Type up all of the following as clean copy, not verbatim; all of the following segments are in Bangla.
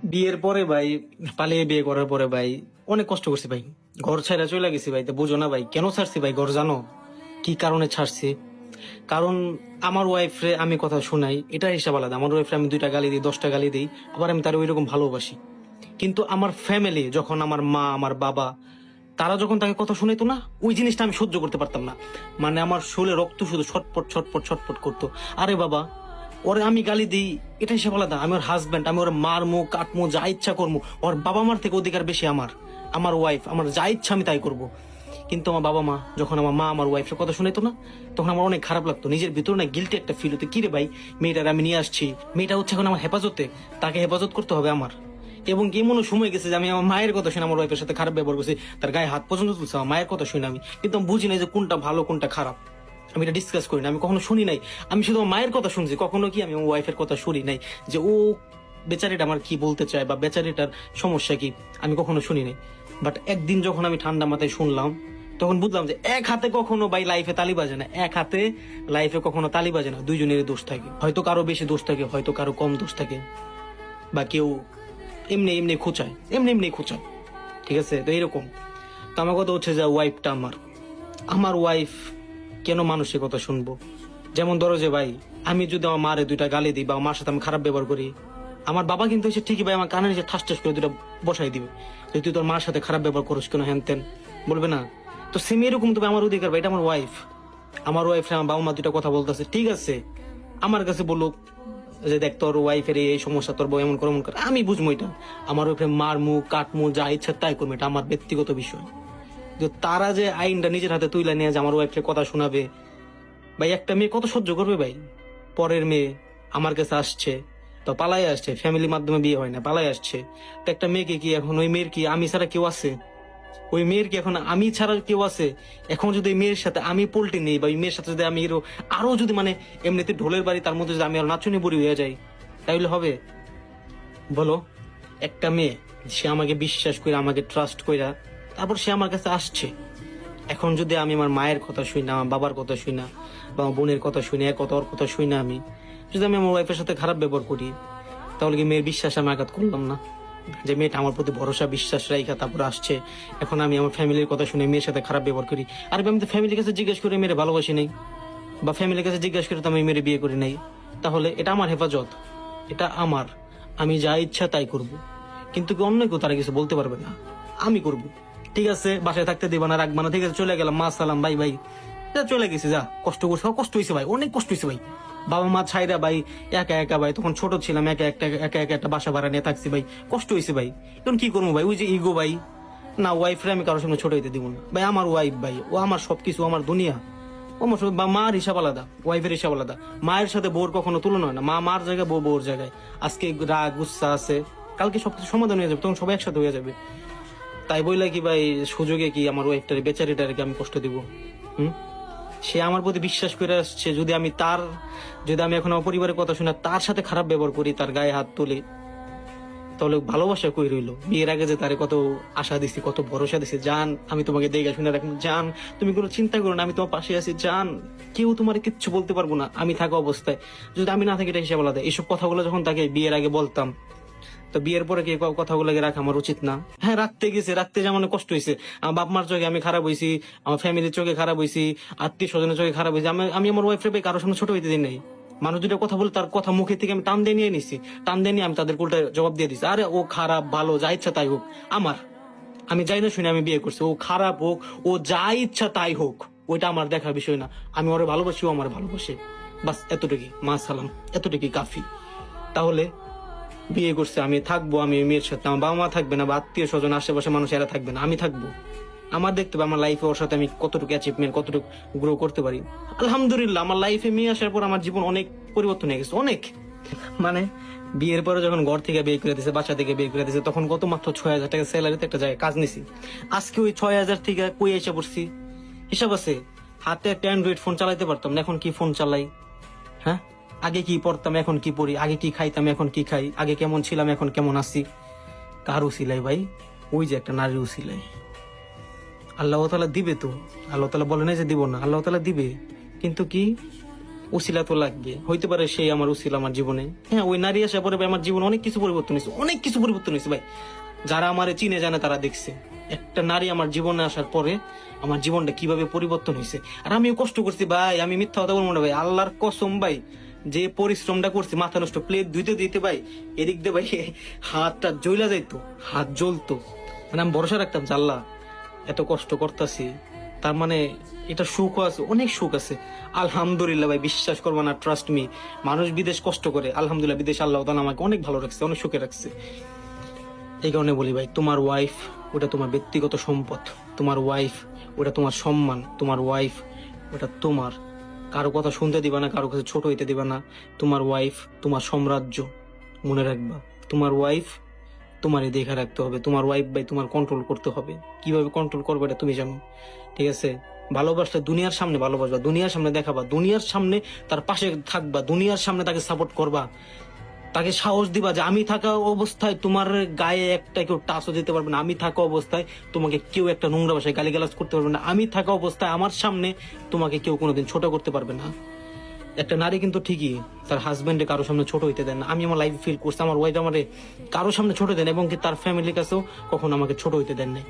বিয়ের পরে ভাই, পালিয়ে বিয়ে করার পরে ভাই অনেক কষ্ট করছি ভাই। ঘর ছাইরা চলে গেছি ভাই। তো বুঝো না ভাই কেন ছাড়ছি ভাই ঘর, জানো কি কারণে ছাড়ছি? কারণ আমার ওয়াইফ রে আমি কথা শুনাই, এটা হিসাব আলাদা। আমার ওয়াইফ রে আমি 2টা গালি দিই, 10টা গালি দিই, আবার আমি তার ওইরকম ভালোবাসি। কিন্তু আমার ফ্যামিলি, যখন আমার মা আমার বাবা তারা যখন তাকে কথা শুনাইতো না, ওই জিনিসটা আমি সহ্য করতে পারতাম না। মানে আমার শরীরে রক্ত শুধু ছটপট ছটপট ছটপট করতো। আরে বাবা, ওরে আমি গালি দিই, এটা হিসাব আলাদা। আমি ওর হাজব্যান্ড, আমি ওর মারমু কাটমু যা ইচ্ছা করবো। ওর বাবা মার থেকে অধিকার বেশি আমার। আমার ওয়াইফ, আমার যা ইচ্ছা আমি তাই করব। কিন্তু আমার বাবা মা যখন আমার মা আমার ওয়াইফের কথা শুনাইতো না, তখন আমার অনেক খারাপ লাগতো। নিজের ভিতরে না গিল্টি একটা ফিল হতো, কিরে ভাই মেয়েটার আমি নিয়ে আসছি, মেয়েটা হচ্ছে এখন আমার হেফাজতে, তাকে হেফাজত করতে হবে আমার। এবং এমনও সময় গেছে যে আমি আমার মায়ের কথা শুনে আমার ওয়াইফের সাথে খারাপ ব্যবহার করছি, তার গায়ে হাত পর্যন্ত তুলছে আমার মায়ের কথা শুনে আমি। কিন্তু আমি বুঝি নাই যে কোনটা ভালো কোনটা খারাপ। আমি এটা ডিসকাস করি না, আমি কখনো শুনি নাই। আমি শুধু আমার মায়ের কথা শুনছি, কখনো কি আমি আমার ওয়াইফের কথা শুনি নাই যে ও বেচারিটা আমার কি বলতে চায় বা বেচারিটার সমস্যা কি, আমি কখনো শুনি নাই। বাট একদিন যখন আমি ঠান্ডা মাথায় শুনলাম, তখন বুঝলাম যে এক হাতে কখনো ভাই লাইফে তালি বাজে না। এক হাতে লাইফে কখনো তালি বাজে না। দুইজনেরই দোষ থাকে, হয়তো কারো বেশি দোষ থাকে, হয়তো কারো কম দোষ থাকে, বা কেউ এমনি এমনি খোঁচায়, এমনি এমনি খোঁচায়। ঠিক আছে, তো এইরকম। তো আমার কথা হচ্ছে যে ওয়াইফটা আমার, আমার ওয়াইফ কেন মানুষের কথা শুনবো? যেমন ধরো যে ভাই, আমি যদি আমার মারে 2টা গালি দিই বা আমার সাথে আমি খারাপ ব্যবহার করি, আমার বাবা কিন্তু এসে ঠিকই ভাই আমার কানে এসে ঠাস ঠাস করে 2টা বসাই দিবে যে তুই তোর মার সাথে খারাপ ব্যবহার করিস কেন, হ্যান ত্যান বলবে না? তো সেম এরকম তবে আমার অধিকার ভাই, এটা আমার ওয়াইফ। আমার ওয়াইফ আমার বাবা মা 2টা কথা বলতেছে, ঠিক আছে, আমার কাছে বলুক যে দেখ তোর ওয়াইফের এই সমস্যা, তোর বউ এমন করে এমন করে, আমি বুঝবো এটা। আমার ওয়াইফে মারমু কাটমু যা ইচ্ছা তাই করবো, এটা আমার ব্যক্তিগত বিষয়। যে তারা যে আইনটা নিজের হাতে তুলে নিয়ে যে আমার ওয়াইফের কথা শোনাবে, ভাই একটা মেয়ে কত সহ্য করবে ভাই? পরের মেয়ে আমার কাছে আসছে, তো পালাই আসছে, ফ্যামিলির মাধ্যমে বিয়ে হয় না, পালাই আসছে। তো একটা মেয়েকে কি এখন, ওই মেয়ের কি আমি ছাড়া কেউ আছে? ওই মেয়ের কি এখন আমি ছাড়া কেউ আছে? এখন যদি ওই মেয়ের সাথে আমি পোল্টি নেই, বা ওই মেয়ের সাথে যদি আমি আরো যদি মানে এমনিতে ঢোলের বাড়ি তার মধ্যে যদি আমি আর নাচুনি বুড়ি হয়ে যাই, তাইলে হবে? বলো। একটা মেয়ে, সে আমাকে বিশ্বাস করে আমাকে ট্রাস্ট কইরা তারপর সে আমার কাছে আসছে। এখন যদি আমি আমার মায়ের কথা শুই না, আমার বাবার কথা শুই না, বা আমার বোনের কথা শুনি, এক কথা ওর কথা শুই না, আমি যদি আমি আমার ওয়াইফের সাথে খারাপ ব্যবহার করি, তাহলে কি মেয়ের বিশ্বাস আমি আঘাত করলাম না? যে মেয়েটা আমার প্রতি ভরসা বিশ্বাস রাইখা তারপর আসছে, এখন আমি আমার ফ্যামিলির কথা শুনে মেয়ের সাথে খারাপ ব্যবহার করি। আর আমি তো ফ্যামিলির কাছে জিজ্ঞেস করে মেয়ের ভালোবাসি নাই, বা ফ্যামিলির কাছে জিজ্ঞেস করে তো আমি মেয়ের বিয়ে করি নাই। তাহলে এটা আমার হেফাজত, এটা আমার, আমি যা ইচ্ছা তাই করব। কিন্তু কি অন্য কেউ তারা কিছু বলতে পারবে না, আমি করব। ঠিক আছে, বাসায় থাকতে দিবা না, রাখবা না, ঠিক আছে, চলে গেলাম, মা সালাম, বাই বাই, যা চলে গেছি, যা কষ্ট করছে, কষ্ট হয়েছে ভাই, অনেক কষ্ট হয়েছে ভাই। বাবা মা ছাইরা ভাই, একা একা ভাই, তখন ছোট ছিলাম, একা একা একটা বাসা ভাড়া নিয়ে থাকছি ভাই, কষ্ট হয়েছে ভাই। এখন কি করবো ভাই, ওই যে ইগো ভাই, না ওয়াইফরে আমি কারোর সামনে ছোট হইতে দিব না ভাই। আমার ওয়াইফ ভাই, ও আমার সবকিছু, আমার দুনিয়া। ও আমার বা মার হিসাব আলাদা, ওয়াইফের হিসাব আলাদা। মায়ের সাথে বউর কখনো তুলনা হয় না, মা মার জায়গায়, বউ বউর জায়গায়। আজকে রাগ গুচ্ছা আছে, কালকে সবকিছু সমাধান হয়ে যাবে, তখন সবাই একসাথে হয়ে যাবে। তাই বইলা কি ভাই সুযোগে কি আমার ওয়াইফটার বেচারিটারে আমি কষ্ট দিব? হুম? সে আমার প্রতি বিশ্বাস করে আসছে, যদি আমি তার, যদি আমি এখন আমার পরিবারের কথা শুনে তার সাথে খারাপ ব্যবহার করি, তার গায়ে হাত তুলি, তাহলে ভালোবাসা কই রইলো? বিয়ের আগে যে তারে কত আশা দিছি, কত ভরসা দিছি, জান আমি তোমাকে দেখে শুনে রাখবো, জান তুমি কোনো চিন্তা করো না, আমি তোমার পাশে আছি, জান কেউ তোমার কিচ্ছু বলতে পারবো না আমি থাকা অবস্থায়। যদি আমি না থাকি এটা হিসাব আলাদা। এইসব কথাগুলো যখন তাকে বিয়ের আগে বলতাম, তো বিয়ের পরে কি কথাগুলোকে রাখা আমার উচিত না? হ্যাঁ, রাখতে গেছে, রাখতে যেমন কষ্ট হয়েছে। আমার বাপ মার চোখে আমি খারাপ হয়েছি, আমার ফ্যামিলির চোখে খারাপ হয়েছি, আত্মীয় স্বজনের চোখে খারাপ হয়েছি। আমি আমার ওয়াইফ কারোর সামনে ছোট হইতে দিই নাই। মানুষ দুটো কথা বলে তার কথা মুখে থেকে আমি টান দিয়ে নিয়ে নিছি, টান দিয়ে নিয়ে আমি তাদের উল্টা জবাব দিয়ে দিছি। আরে ও খারাপ ভালো যা ইচ্ছা তাই হোক, আমার, আমি যাই না শুনে আমি বিয়ে করছি, ও খারাপ হোক, ও যা ইচ্ছা তাই হোক, ওইটা আমার দেখার বিষয় না। আমি ওরে ভালোবাসি, ও আমার ভালোবাসে, বাস এতটুকুই, মা সালাম, এতটুকুই কাফি। তাহলে বিয়ে করছে, আমি থাকবো, আমি ওই মেয়ের সাথে, আমার বাবা মা থাকবে না, বা আত্মীয় স্বজন আশেপাশে মানুষ এরা থাকবে না, আমি থাকবো। আমার দেখতে হবে আমার লাইফে ওর সাথে আমি কতটুকু অ্যাচিভমেন্ট, কতটুকু গ্রো করতে পারি। আলহামদুলিল্লাহ আমার লাইফে মেয়ে আসার পর আমার জীবন অনেক পরিবর্তন হয়ে গেছে, অনেক। মানে বিয়ের পরে যখন ঘর থেকে বিয়ে করে দিছে, বাসা থেকে বিয়ে করে দিছে, তখন কত মাত্র 6,000 টাকা স্যালারিতে একটা জায়গায় কাজ নিছি। আজকে ওই 6,000 থেকে কই এসে পড়ছি হিসাব আছে? হাতে একটা অ্যান্ড্রয়েড ফোন চালাইতে পারতাম না, এখন কি ফোন চালাই? হ্যাঁ, আগে কি পড়তাম এখন কি পড়ি, আগে কি খাইতাম এখন কি খাই, আগে কেমন ছিলাম এখন কেমন আছি? কার উসিলাই ভাই? ওই যে একটা নারীর উসিলাই। আল্লাহ তাআলা দিবে তো, আল্লাহ তাআলা বলে না যে দিব না, আল্লাহ তাআলা দিবে। কিন্তু কি, উসিলা তো লাগবে, হইতে পারে সেই আমার উসিলা আমার জীবনে। হ্যাঁ, ওই নারী আসার পরে ভাই আমার জীবনে অনেক কিছু পরিবর্তন হয়েছে, অনেক কিছু পরিবর্তন হয়েছে ভাই। যারা আমারে চিনে জানে তারা দেখছে একটা নারী আমার জীবনে আসার পরে আমার জীবনটা কিভাবে পরিবর্তন হয়েছে। আর আমিও কষ্ট করছি ভাই, আমি মিথ্যা কথা বলবো না ভাই, আল্লাহর কসম ভাই, যে পরিশ্রমটা করছি মাথা নষ্ট, প্লেট ধুইতে দিতে ভাই এদিক দিয়ে ভাই হাতটা জ্বলা যাইতো, হাত জ্বলতো। মানে আমি ভরসা রাখতাম যে আল্লাহ এত কষ্ট করতেছি, তার মানে এটা সুখ আছে, অনেক সুখ আছে। আলহামদুলিল্লাহ ভাই, বিশ্বাস করবো না, ট্রাস্ট মি, মানুষ বিদেশ কষ্ট করে, আলহামদুলিল্লাহ বিদেশ আল্লাহ তাআলা আমাকে অনেক ভালো রাখছে, অনেক সুখে রাখছে। এই কারণে বলি ভাই, তোমার ওয়াইফ ওটা তোমার ব্যক্তিগত সম্পদ, তোমার ওয়াইফ ওটা তোমার সম্মান, তোমার ওয়াইফ ওটা তোমার, কারো কথা শুনতে দিবা না, কারো কাছে ছোট হইতে দিবা না। তোমার ওয়াইফ তোমার সাম্রাজ্য, মনে রাখবা। তোমার ওয়াইফ তোমারই দেখে রাখতে হবে, তোমার ওয়াইফ ভাই তোমার কন্ট্রোল করতে হবে। কিভাবে কন্ট্রোল করবে এটা তুমি জানো, ঠিক আছে? ভালোবাসলে দুনিয়ার সামনে ভালোবাসবা, দুনিয়ার সামনে দেখাবা, দুনিয়ার সামনে তার পাশে থাকবা, দুনিয়ার সামনে তাকে সাপোর্ট করবা, তাকে সাহস দিবা যে আমি থাকা অবস্থায় তোমার গায়ে একটা কেউ টাচও দিতে পারবে না, আমি থাকা অবস্থায় তোমাকে কেউ একটা নোংরা ভাষায় গালিগালাজ করতে পারবে না, আমি থাকা অবস্থায় আমার সামনে তোমাকে কেউ কোনোদিন ছোট করতে পারবে না। একটা নারী কিন্তু ঠিকই তার হাজবেন্ডে কারোর সামনে ছোট হইতে দেন না। আমি আমার লাইফ ফিল করছি, আমার ওয়াইফ আমারে কারোর সামনে ছোট দেন, এবং কি তার ফ্যামিলির কাছেও কখনো আমাকে ছোট হইতে দেন নাই।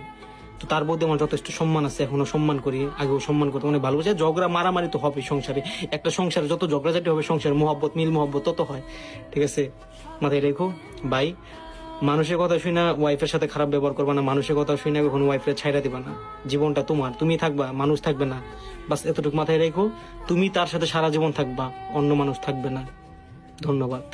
তো তার মধ্যে আমার যথেষ্ট সম্মান আছে, এখনো সম্মান করি, আগেও সম্মান করতে অনেক ভালোবাসি। ঝগড়া মারামারি তো হবে সংসারে, একটা সংসারে যত ঝগড়াঝাটি হবে সংসারে মহব্বত মিল মহব্বত তত হয়, ঠিক আছে? মাথায় রেখো ভাই, মানুষের কথা শুনে ওয়াইফের সাথে খারাপ ব্যবহার করবা না, মানুষের কথা শুনে কখনো ওয়াইফের ছাইড়া দিবা না। জীবনটা তোমার, তুমি থাকবা, মানুষ থাকবে না, বাস এতটুকু মাথায় রেখো। তুমি তার সাথে সারা জীবন থাকবা, অন্য মানুষ থাকবে না। ধন্যবাদ।